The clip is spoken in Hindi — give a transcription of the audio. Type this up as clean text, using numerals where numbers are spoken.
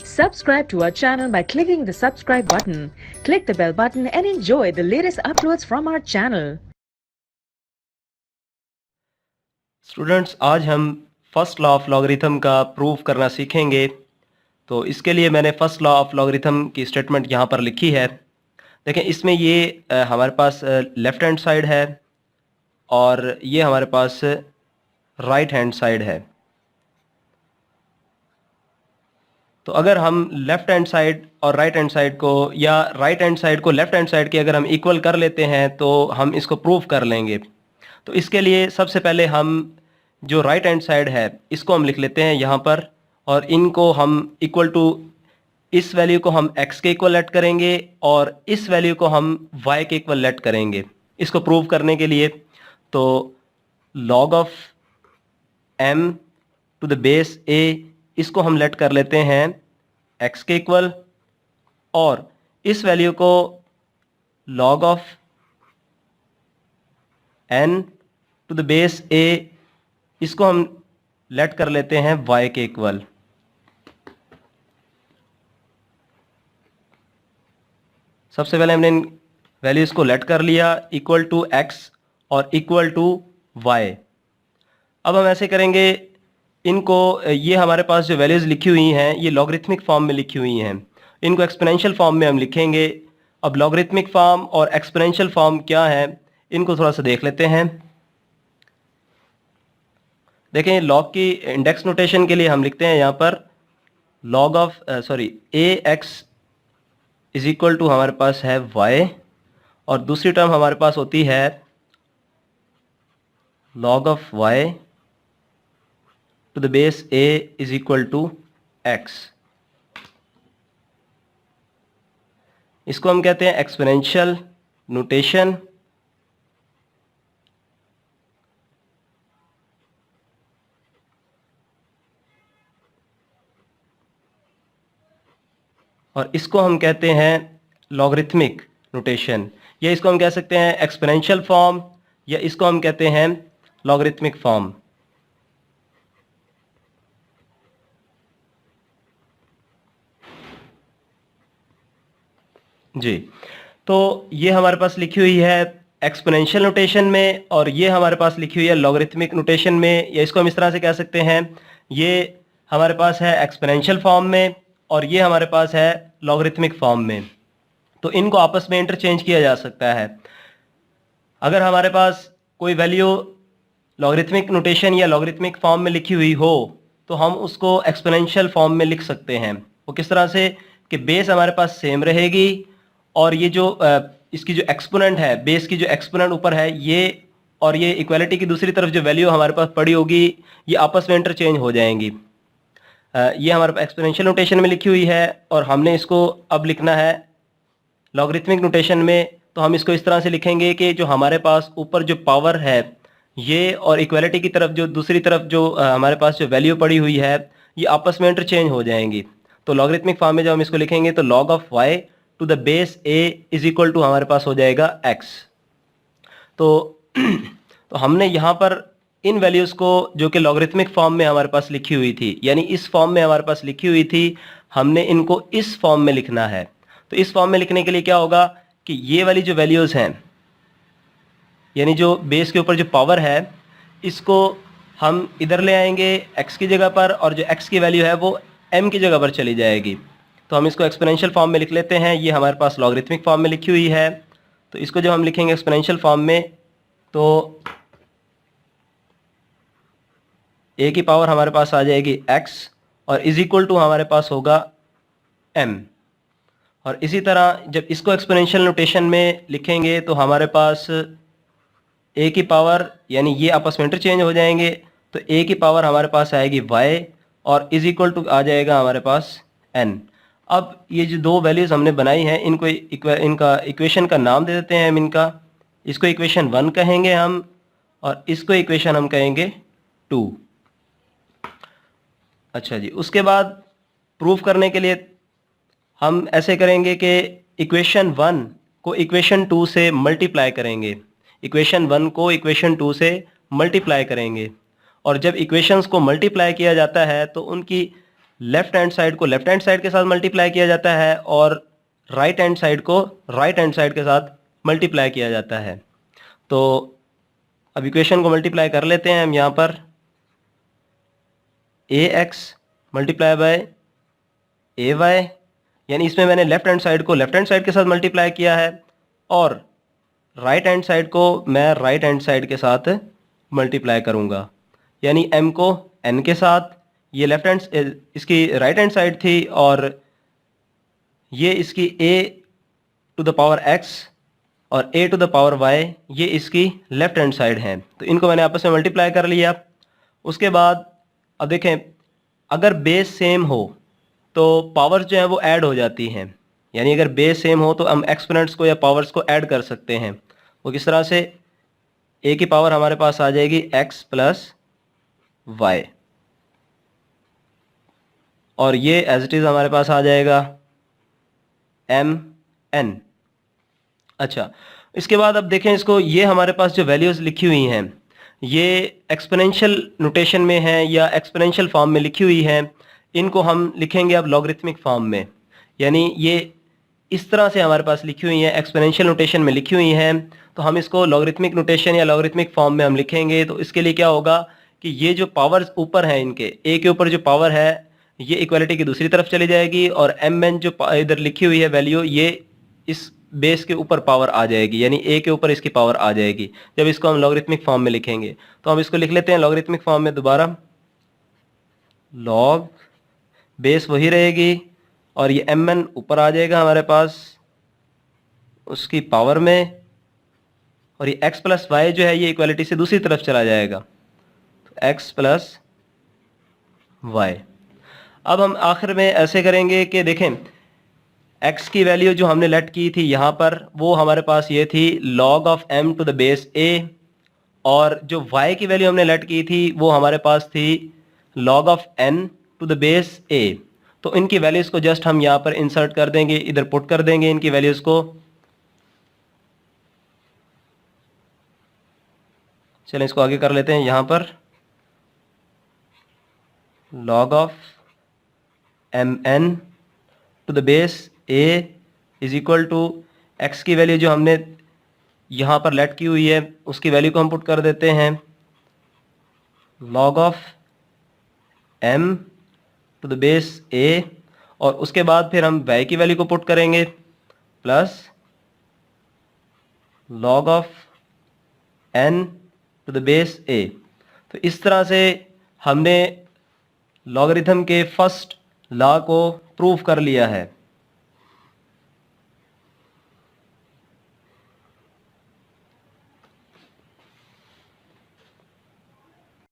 Subscribe to our channel by clicking the subscribe button. Click the bell button and enjoy the latest uploads from our channel. Students, आज हम फर्स्ट लॉ ऑफ लॉगरिथम का प्रूफ करना सीखेंगे। तो इसके लिए मैंने फर्स्ट लॉ ऑफ लॉगरिथम की स्टेटमेंट यहाँ पर लिखी है। देखें, इसमें ये हमारे पास लेफ़्ट हैंड साइड है और ये हमारे पास राइट हैंड साइड है। तो अगर हम लेफ़्ट हैंड साइड और राइट हैंड साइड को, या राइट हैंड साइड को लेफ़्ट हैंड साइड के अगर हम इक्वल कर लेते हैं तो हम इसको प्रूफ कर लेंगे। तो इसके लिए सबसे पहले हम जो राइट हैंड साइड है इसको हम लिख लेते हैं यहाँ पर, और इनको हम इक्वल टू, इस वैल्यू को हम x के इक्वल लेट करेंगे और इस वैल्यू को हम y के इक्वल लेट करेंगे इसको प्रूव करने के लिए। तो log of m to the base a, इसको हम लेट कर लेते हैं x के इक्वल, और इस वैल्यू को log of n to the base a, इसको हम लेट कर लेते हैं y के इक्वल। सबसे पहले हमने इन वैल्यूज़ को लेट कर लिया इक्वल टू x और इक्वल टू y। अब हम ऐसे करेंगे, इनको, ये हमारे पास जो वैल्यूज़ लिखी हुई हैं ये लॉगरिथमिक फॉर्म में लिखी हुई हैं, इनको एक्सपोनेंशियल फॉर्म में हम लिखेंगे। अब लॉगरिथमिक फॉर्म और एक्सपोनेंशियल फॉर्म क्या है, इनको थोड़ा सा देख लेते हैं। देखें, लॉग की इंडेक्स नोटेशन के लिए हम लिखते हैं यहाँ पर log of ax is equal to, हमारे पास है y, और दूसरी टर्म हमारे पास होती है log of y to the base a is equal to x। इसको हम कहते हैं एक्सपोनेंशियल नोटेशन। और इसको हम कहते हैं लॉगरिथमिक नोटेशन, या इसको हम कह सकते हैं एक्सपोनेंशियल फॉर्म, या इसको हम कहते हैं लॉगरिथमिक फॉर्म। जी, तो ये हमारे पास लिखी हुई है एक्सपोनेंशियल नोटेशन में, और ये हमारे पास लिखी हुई है लॉगरिथमिक नोटेशन में, या इसको हम इस तरह से कह सकते हैं, ये हमारे पास है एक्सपोनेंशियल फॉर्म में और ये हमारे पास है लॉगरिथमिक फॉर्म में। तो इनको आपस में इंटरचेंज किया जा सकता है। अगर हमारे पास कोई वैल्यू लॉगरिथमिक नोटेशन या लॉगरिथमिक फॉर्म में लिखी हुई हो तो हम उसको एक्सपोनेंशियल फॉर्म में लिख सकते हैं। वो किस तरह से, कि बेस हमारे पास सेम रहेगी और ये जो इसकी जो एक्सपोनेंट है, बेस की जो एक्सपोनेंट ऊपर है, ये और ये इक्वालिटी की दूसरी तरफ जो वैल्यू हमारे पास पड़ी होगी ये आपस में इंटरचेंज हो जाएंगी। ये हमारे पास एक्सपोनेंशियल नोटेशन में लिखी हुई है और हमने इसको अब लिखना है लॉगरिथमिक नोटेशन में। तो हम इसको इस तरह से लिखेंगे कि जो हमारे पास ऊपर जो पावर है ये, और इक्वालिटी की तरफ जो दूसरी तरफ जो हमारे पास जो वैल्यू पड़ी हुई है ये आपस में इंटरचेंज हो जाएंगी। तो लॉगरिथमिक फॉर्म में जब हम इसको लिखेंगे तो log of y to the base a is equal to हमारे पास हो जाएगा x। तो हमने यहाँ पर इन वैल्यूज़ को जो कि लॉगरिथमिक फॉर्म में हमारे पास लिखी हुई थी, यानी इस फॉर्म में हमारे पास लिखी हुई थी, हमने इनको इस फॉर्म में लिखना है। तो इस फॉर्म में लिखने के लिए क्या होगा कि ये वाली जो वैल्यूज़ हैं, यानी जो बेस के ऊपर जो पावर है, इसको हम इधर ले आएंगे x की जगह पर, और जो x की वैल्यू है वो m की जगह पर चली जाएगी। तो हम इसको एक्सपोनेंशियल फॉर्म में लिख लेते हैं। ये हमारे पास लॉगरिथमिक फॉर्म में लिखी हुई है। तो इसको जब हम लिखेंगे एक्सपोनेंशियल फॉर्म में तो a की पावर हमारे पास आ जाएगी x, और इज इक्वल टू हमारे पास होगा m। और इसी तरह जब इसको एक्सपोनेंशियल नोटेशन में लिखेंगे तो हमारे पास a की पावर, यानी ये आपस में इंटरचेंज हो जाएंगे, तो a की पावर हमारे पास आएगी y, और इज इक्वल टू आ जाएगा हमारे पास n। अब ये जो दो वैल्यूज़ हमने बनाई हैं इनको इनका इक्वेशन का नाम दे देते हैं हम इनका। इसको इक्वेशन 1 कहेंगे हम, और इसको इक्वेशन हम कहेंगे 2। अच्छा जी, उसके बाद प्रूफ करने के लिए हम ऐसे करेंगे कि इक्वेशन 1 को इक्वेशन 2 से मल्टीप्लाई करेंगे। इक्वेशन 1 को इक्वेशन 2 से मल्टीप्लाई करेंगे, और जब इक्वेशंस को मल्टीप्लाई किया जाता है तो उनकी लेफ्ट हैंड साइड को लेफ्ट हैंड साइड के साथ मल्टीप्लाई किया जाता है और राइट हैंड साइड को राइट हैंड साइड के साथ मल्टीप्लाई किया जाता है। तो अब इक्वेशन को मल्टीप्लाई कर लेते हैं हम यहाँ पर, ax मल्टीप्लाई बाय ay, यानी इसमें मैंने लेफ्ट हैंड साइड को लेफ्ट हैंड साइड के साथ मल्टीप्लाई किया है और राइट हैंड साइड को मैं राइट हैंड साइड के साथ मल्टीप्लाई करूँगा, यानी m को n के साथ, ये लेफ्ट हैंड इसकी राइट हैंड साइड थी और ये इसकी a to the power x और a to the power y ये इसकी लेफ्ट हैंड साइड है। तो इनको मैंने आपस में मल्टीप्लाई कर लिया। उसके बाद अब देखें, अगर बेस सेम हो तो पावर्स जो हैं वो ऐड हो जाती हैं, यानी अगर बेस सेम हो तो हम एक्सपोनेंट्स को या पावर्स को ऐड कर सकते हैं। वो किस तरह से, a की पावर हमारे पास आ जाएगी x प्लस वाई और ये एज इट इज़ हमारे पास आ जाएगा mn। अच्छा, इसके बाद अब देखें इसको, ये हमारे पास जो वैल्यूज़ लिखी हुई हैं ये एक्सपोनेंशियल नोटेशन में है या एक्सपोनेंशियल फॉर्म में लिखी हुई हैं, इनको हम लिखेंगे अब लॉगरिथमिक फॉर्म में, यानी ये इस तरह से हमारे पास लिखी हुई हैं, एक्सपोनेंशियल नोटेशन में लिखी हुई हैं। तो हम इसको लॉगरिथमिक नोटेशन या लॉगरिथमिक फॉर्म में हम लिखेंगे। तो इसके लिए क्या होगा कि ये जो पावर्स ऊपर हैं इनके, a के ऊपर जो पावर है ये इक्वालिटी की दूसरी तरफ चली जाएगी और mn जो इधर लिखी हुई है वैल्यू, ये इस बेस के ऊपर पावर आ जाएगी, यानी a के ऊपर इसकी पावर आ जाएगी जब इसको हम लॉगरिथमिक फॉर्म में लिखेंगे। तो हम इसको लिख लेते हैं लॉगरिथमिक फॉर्म में दोबारा, लॉग बेस वही रहेगी और ये mn ऊपर आ जाएगा हमारे पास उसकी पावर में, और ये x प्लस वाई जो है ये इक्वालिटी से दूसरी तरफ चला जाएगा, तो x प्लस वाई। अब हम आखिर में ऐसे करेंगे कि देखें x की वैल्यू जो हमने लेट की थी यहाँ पर वो हमारे पास ये थी log of m to the base a, और जो y की वैल्यू हमने लेट की थी वो हमारे पास थी log of n to the base a। तो इनकी वैल्यूज़ को जस्ट हम यहाँ पर इंसर्ट कर देंगे, इधर पुट कर देंगे इनकी वैल्यूज़ को। चलें इसको आगे कर लेते हैं, यहाँ पर log of mn to the base a is equal to x की वैल्यू जो हमने यहाँ पर लेट की हुई है उसकी वैल्यू को हम पुट कर देते हैं, log of m to the base a, और उसके बाद फिर हम y की वैल्यू को पुट करेंगे plus log of n to the base a। तो इस तरह से हमने लॉगरिथम के फर्स्ट लॉ को प्रूव कर लिया है।